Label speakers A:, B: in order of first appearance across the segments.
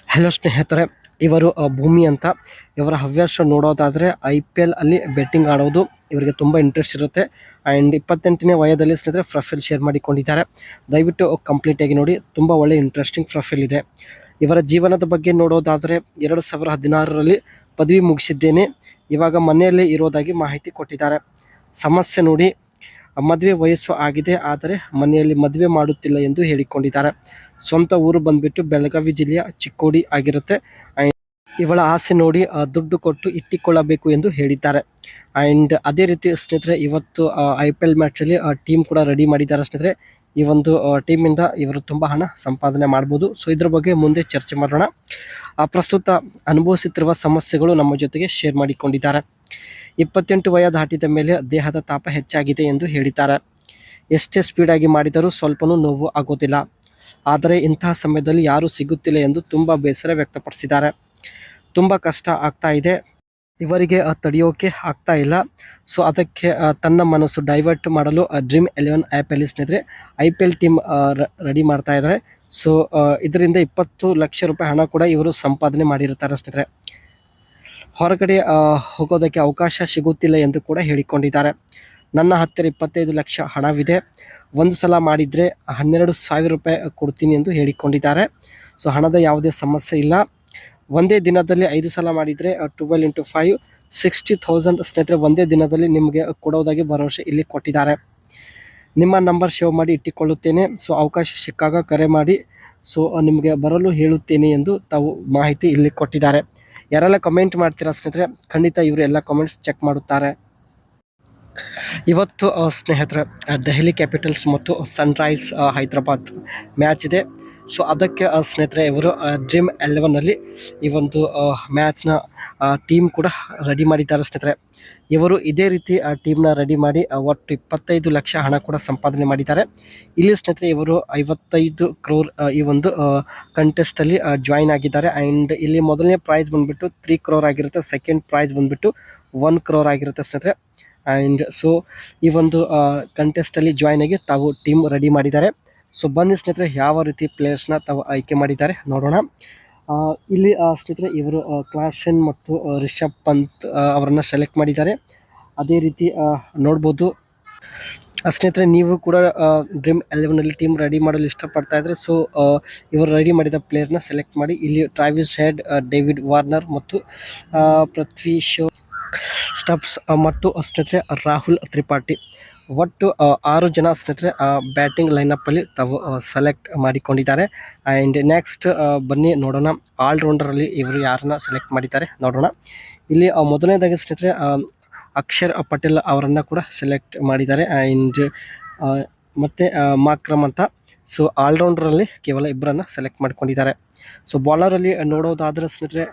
A: Hello ಸ್ನೇಹಿತರೆ, ಇವರು ಭೂಮಿ ಅಂತ. ಇವರ ಹವ್ಯಾಸ ನೋಡೋದಾದರೆ IPL ಅಲ್ಲಿ ಬೆಟ್ಟಿಂಗ್ ಆಡೋದು ಇವರಿಗೆ ತುಂಬ ಇಂಟ್ರೆಸ್ಟ್ ಇರುತ್ತೆ. ಆ್ಯಂಡ್ 28ನೇ ವಯದಲ್ಲಿ ಸ್ನೇಹಿತರೆ ಪ್ರೊಫೈಲ್ ಶೇರ್ ಮಾಡಿಕೊಂಡಿದ್ದಾರೆ. ದಯವಿಟ್ಟು ಕಂಪ್ಲೀಟಾಗಿ ನೋಡಿ, ತುಂಬ ಒಳ್ಳೆ ಇಂಟ್ರೆಸ್ಟಿಂಗ್ ಪ್ರೊಫೈಲ್ ಇದೆ. ಇವರ ಜೀವನದ ಬಗ್ಗೆ ನೋಡೋದಾದರೆ 2016ರಲ್ಲಿ ಪದವಿ ಮುಗಿಸಿದ್ದೇನೆ, ಇವಾಗ ಮನೆಯಲ್ಲೇ ಇರೋದಾಗಿ ಮಾಹಿತಿ ಕೊಟ್ಟಿದ್ದಾರೆ. ಸಮಸ್ಯೆ ನೋಡಿ, ಮದುವೆ ವಯಸ್ಸು ಆಗಿದೆ, ಆದರೆ ಮನೆಯಲ್ಲಿ ಮದುವೆ ಮಾಡುತ್ತಿಲ್ಲ ಎಂದು ಹೇಳಿಕೊಂಡಿದ್ದಾರೆ. ಸ್ವಂತ ಊರು ಬಂದ್ಬಿಟ್ಟು ಬೆಳಗಾವಿ ಜಿಲ್ಲೆಯ ಚಿಕ್ಕೋಡಿ ಆಗಿರುತ್ತೆ. ಇವಳ ಆಸೆ ನೋಡಿ ದುಡ್ಡು ಕೊಟ್ಟು ಇಟ್ಟಿಕೊಳ್ಳಬೇಕು ಎಂದು ಹೇಳಿದ್ದಾರೆ. ಆ್ಯಂಡ್ ಅದೇ ರೀತಿ ಸ್ನೇಹಿತರೆ, ಇವತ್ತು IPL ಮ್ಯಾಚಲ್ಲಿ ಟೀಮ್ ಕೂಡ ರೆಡಿ ಮಾಡಿದ್ದಾರೆ ಸ್ನೇಹಿತರೆ. ಈ ಒಂದು ಟೀಮಿಂದ ಇವರು ತುಂಬ ಹಣ ಸಂಪಾದನೆ ಮಾಡ್ಬೋದು. ಸೊ ಇದ್ರ ಬಗ್ಗೆ ಮುಂದೆ ಚರ್ಚೆ ಮಾಡೋಣ. ಪ್ರಸ್ತುತ ಅನುಭವಿಸುತ್ತಿರುವ ಸಮಸ್ಯೆಗಳು ನಮ್ಮ ಜೊತೆಗೆ ಶೇರ್ ಮಾಡಿಕೊಂಡಿದ್ದಾರೆ. 28 ವಯ ದಾಟಿದ ಮೇಲೆ ದೇಹದ ತಾಪ ಹೆಚ್ಚಾಗಿದೆ ಎಂದು ಹೇಳಿದ್ದಾರೆ. ಎಷ್ಟೇ ಸ್ಪೀಡಾಗಿ ಮಾಡಿದರೂ ಸ್ವಲ್ಪನೂ ನೋವು ಆಗೋದಿಲ್ಲ, ಆದರೆ ಇಂತಹ ಸಮಯದಲ್ಲಿ ಯಾರೂ ಸಿಗುತ್ತಿಲ್ಲ ಎಂದು ತುಂಬ ಬೇಸರ ವ್ಯಕ್ತಪಡಿಸಿದ್ದಾರೆ. ತುಂಬ ಕಷ್ಟ ಆಗ್ತಾ ಇದೆ, ಇವರಿಗೆ ತಡೆಯೋಕೆ ಆಗ್ತಾ ಇಲ್ಲ. ಸೊ ಅದಕ್ಕೆ ತನ್ನ ಮನಸ್ಸು ಡೈವರ್ಟ್ ಮಾಡಲು Dream11 ಆ್ಯಪಲ್ಲಿ ಸ್ನೇಹಿತರೆ IPL ಟೀಮ್ ರೆಡಿ ಮಾಡ್ತಾ ಇದ್ದಾರೆ. ಸೊ ಇದರಿಂದ 20 ಲಕ್ಷ ರೂಪಾಯಿ ಹಣ ಕೂಡ ಇವರು ಸಂಪಾದನೆ ಮಾಡಿರ್ತಾರೆ ಸ್ನೇಹಿತರೆ. ಹೊರಗಡೆ ಹೋಗೋದಕ್ಕೆ ಅವಕಾಶ ಸಿಗುತ್ತಿಲ್ಲ ಎಂದು ಕೂಡ ಹೇಳಿಕೊಂಡಿದ್ದಾರೆ. ನನ್ನ ಹತ್ತಿರ 25 ಲಕ್ಷ ಹಣವಿದೆ, ಒಂದು ಸಲ ಮಾಡಿದರೆ 12,000 ರೂಪಾಯಿ ಕೊಡ್ತೀನಿ ಎಂದು ಹೇಳಿಕೊಂಡಿದ್ದಾರೆ. ಸೊ ಹಣದ ಯಾವುದೇ ಸಮಸ್ಯೆ ಇಲ್ಲ. ಒಂದೇ ದಿನದಲ್ಲಿ 5 ಸಲ ಮಾಡಿದರೆ 12 × 5 60,000 ಸ್ನೇಹಿತರೆ ಒಂದೇ ದಿನದಲ್ಲಿ ನಿಮಗೆ ಕೊಡೋದಾಗಿ ಭರವಸೆ ಇಲ್ಲಿ ಕೊಟ್ಟಿದ್ದಾರೆ. ನಿಮ್ಮ ನಂಬರ್ ಸೇವ್ ಮಾಡಿ ಇಟ್ಟುಕೊಳ್ಳುತ್ತೇನೆ. ಸೊ ಅವಕಾಶ ಸಿಕ್ಕಾಗ ಕರೆ ಮಾಡಿ, ಸೊ ನಿಮಗೆ ಬರಲು ಹೇಳುತ್ತೇನೆ ಎಂದು ತಾವು ಮಾಹಿತಿ ಇಲ್ಲಿ ಕೊಟ್ಟಿದ್ದಾರೆ. ಯಾರೆಲ್ಲ ಕಮೆಂಟ್ ಮಾಡ್ತೀರಾ ಸ್ನೇಹಿತರೆ, ಖಂಡಿತ ಇವರು ಎಲ್ಲ ಕಮೆಂಟ್ಸ್ ಚೆಕ್ ಮಾಡುತ್ತಾರೆ. ಇವತ್ತು ಸ್ನೇಹಿತರೆ ದೆಹಲಿ ಕ್ಯಾಪಿಟಲ್ಸ್ ಮತ್ತು ಸನ್ರೈಸ್ ಹೈದರಾಬಾದ್ ಮ್ಯಾಚ್ ಇದೆ. ಸೊ ಅದಕ್ಕೆ ಸ್ನೇಹಿತರೆ ಇವರು Dream11ನಲ್ಲಿ ಈ ಒಂದು ಮ್ಯಾಚ್ನ ಟೀಮ್ ಕೂಡ ರೆಡಿ ಮಾಡಿದ್ದಾರೆ ಸ್ನೇಹಿತರೆ. ಇವರು ಇದೇ ರೀತಿ ಟೀಮ್ನ ರೆಡಿ ಮಾಡಿ ಒಟ್ಟು 25 ಲಕ್ಷ ಹಣ ಕೂಡ ಸಂಪಾದನೆ ಮಾಡಿದ್ದಾರೆ. ಇಲ್ಲಿ ಸ್ನೇಹಿತರೆ ಇವರು 55 ಕ್ರೋರ್ ಈ ಒಂದು ಕಂಟೆಸ್ಟಲ್ಲಿ ಜಾಯಿನ್ ಆಗಿದ್ದಾರೆ. ಆ್ಯಂಡ್ ಇಲ್ಲಿ ಮೊದಲನೇ ಪ್ರೈಸ್ ಬಂದುಬಿಟ್ಟು 3 ಕ್ರೋರ್ ಆಗಿರುತ್ತೆ, ಸೆಕೆಂಡ್ ಪ್ರೈಸ್ ಬಂದುಬಿಟ್ಟು 1 ಕ್ರೋರ್ ಆಗಿರುತ್ತೆ ಸ್ನೇಹಿತರೆ. ಆ್ಯಂಡ್ ಸೊ ಈ ಒಂದು ಕಂಟೆಸ್ಟಲ್ಲಿ ಜಾಯ್ನ್ ಆಗಿ ತಾವು ಟೀಮ್ ರೆಡಿ ಮಾಡಿದ್ದಾರೆ. ಸೊ ಬನ್ನಿ ಸ್ನೇಹಿತರೆ, ಯಾವ ರೀತಿ ಪ್ಲೇಯರ್ಸ್ನ ತಾವು ಆಯ್ಕೆ ಮಾಡಿದ್ದಾರೆ ನೋಡೋಣ. ಇಲ್ಲಿ ಸ್ನೇಹಿತರೆ ಇವರು ಕ್ಲಾಸನ್ ಮತ್ತು ರಿಷಬ್ ಪಂತ್ ಅವರನ್ನು ಸೆಲೆಕ್ಟ್ ಮಾಡಿದ್ದಾರೆ. ಅದೇ ರೀತಿ ನೋಡ್ಬೋದು ಸ್ನೇಹಿತರೆ, ನೀವು ಕೂಡ Dream11ನಲ್ಲಿ ಟೀಮ್ ರೆಡಿ ಮಾಡಲು ಇಷ್ಟಪಡ್ತಾ ಇದ್ದರೆ ಸೊ ಇವರು ರೆಡಿ ಮಾಡಿದ ಪ್ಲೇಯರ್ನ ಸೆಲೆಕ್ಟ್ ಮಾಡಿ. ಇಲ್ಲಿ ಟ್ರಾವಿಸ್ ಹೆಡ್, ಡೇವಿಡ್ ವಾರ್ನರ್ ಮತ್ತು ಪೃಥ್ವಿ ಶೋ, ಸ್ಟಬ್ಸ್ ಮತ್ತು ಸ್ನೇಹಿತರೆ ರಾಹುಲ್ ತ್ರಿಪಾಠಿ, ಒಟ್ಟು 6 ಜನ ಸ್ನೇಹಿತರೆ ಬ್ಯಾಟಿಂಗ್ ಲೈನಪ್ಪಲ್ಲಿ ತಾವು ಸೆಲೆಕ್ಟ್ ಮಾಡಿಕೊಂಡಿದ್ದಾರೆ. ಆ್ಯಂಡ್ ನೆಕ್ಸ್ಟ್ ಬನ್ನಿ ನೋಡೋಣ, ಆಲ್ರೌಂಡರಲ್ಲಿ ಇವರು ಯಾರನ್ನ ಸೆಲೆಕ್ಟ್ ಮಾಡಿದ್ದಾರೆ ನೋಡೋಣ. ಇಲ್ಲಿ ಮೊದಲನೇದಾಗಿ ಸ್ನೇಹಿತರೆ ಅಕ್ಷರ್ ಪಟೇಲ್ ಅವರನ್ನು ಕೂಡ ಸೆಲೆಕ್ಟ್ ಮಾಡಿದ್ದಾರೆ. ಆ್ಯಂಡ್ ಮತ್ತು ಮಾಕ್ರಮ್ ಅಂತ. ಸೊ ಆಲ್ರೌಂಡರಲ್ಲಿ ಕೇವಲ ಇಬ್ಬರನ್ನು ಸೆಲೆಕ್ಟ್ ಮಾಡ್ಕೊಂಡಿದ್ದಾರೆ. ಸೊ ಬಾಲರಲ್ಲಿ ನೋಡೋದಾದರೆ ಸ್ನೇಹಿತರೆ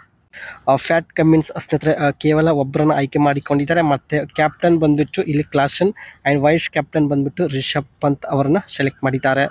A: ಫ್ಯಾಟ್ ಕಮಿನ್ಸ್ ಸ್ನೇಹಿತರೆ ಕೇವಲ ಒಬ್ಬರನ್ನು ಆಯ್ಕೆ ಮಾಡಿಕೊಂಡಿದ್ದಾರೆ. ಮತ್ತು ಕ್ಯಾಪ್ಟನ್ ಬಂದುಬಿಟ್ಟು ಇಲ್ಲಿ ಕ್ಲಾಸನ್ ಆ್ಯಂಡ್ ವೈಸ್ ಕ್ಯಾಪ್ಟನ್ ಬಂದುಬಿಟ್ಟು ರಿಷಬ್ ಪಂತ್ ಅವರನ್ನು ಸೆಲೆಕ್ಟ್ ಮಾಡಿದ್ದಾರೆ.